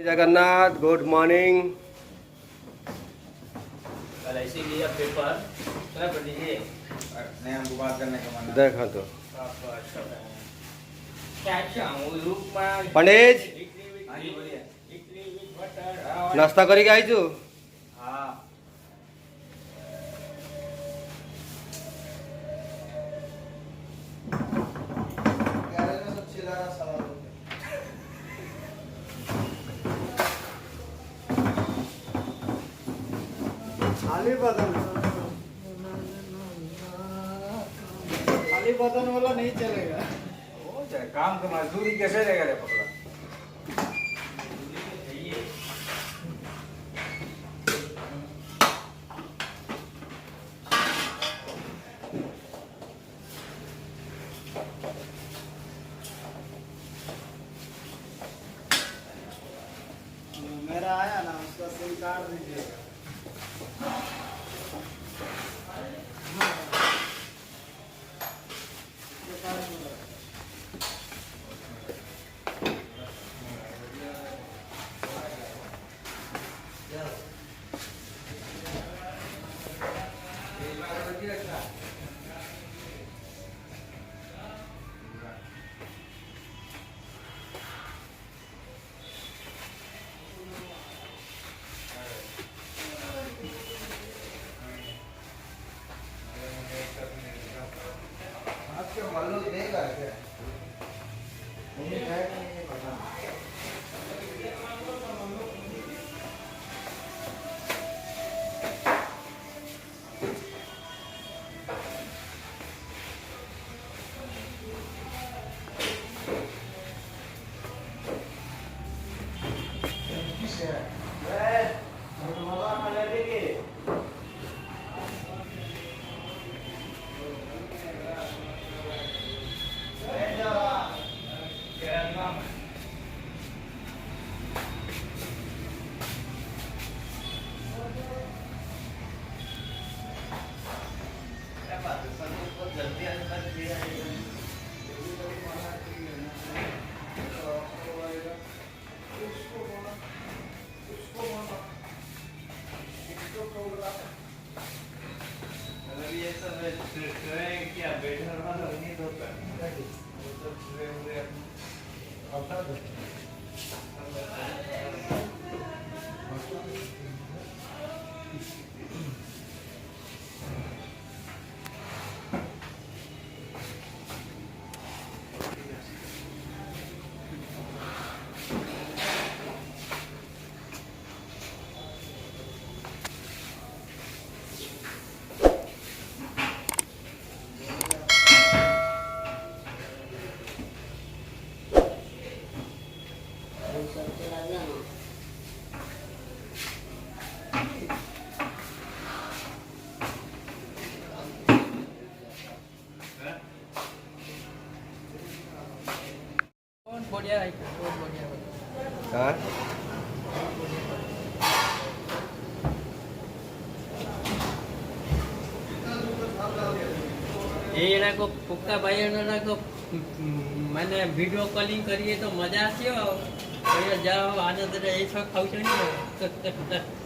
Jagannath, good morning. कल ऐसे लिया पेपर चला पढ़ लीजिए। नहीं हमको बात करने का मन है। देखो तो क्या अच्छा वो रूप में पंडित हाँ जी बोलिए। इडली विद बटर नाश्ता करी आई छू? हाँ गैरेज में सब चिल्ला रहा सवाल होते खाली बदन वाला नहीं चलेगा। हो जाए काम का मजदूरी कैसे देगा रे पकड़ा। मेरा आया ना, उसका सिम कार्ड दीजिएगा। आपके मालूम देगा क्या? नहीं है नहीं पता। बढ़िया है बहुत बढ़िया। हाँ ये ना को पुक्का भाई ना को मैंने वीडियो कॉलिंग करिए तो मजा आती हो। जाओ आनंद रे ऐसा खाऊ छो नहीं।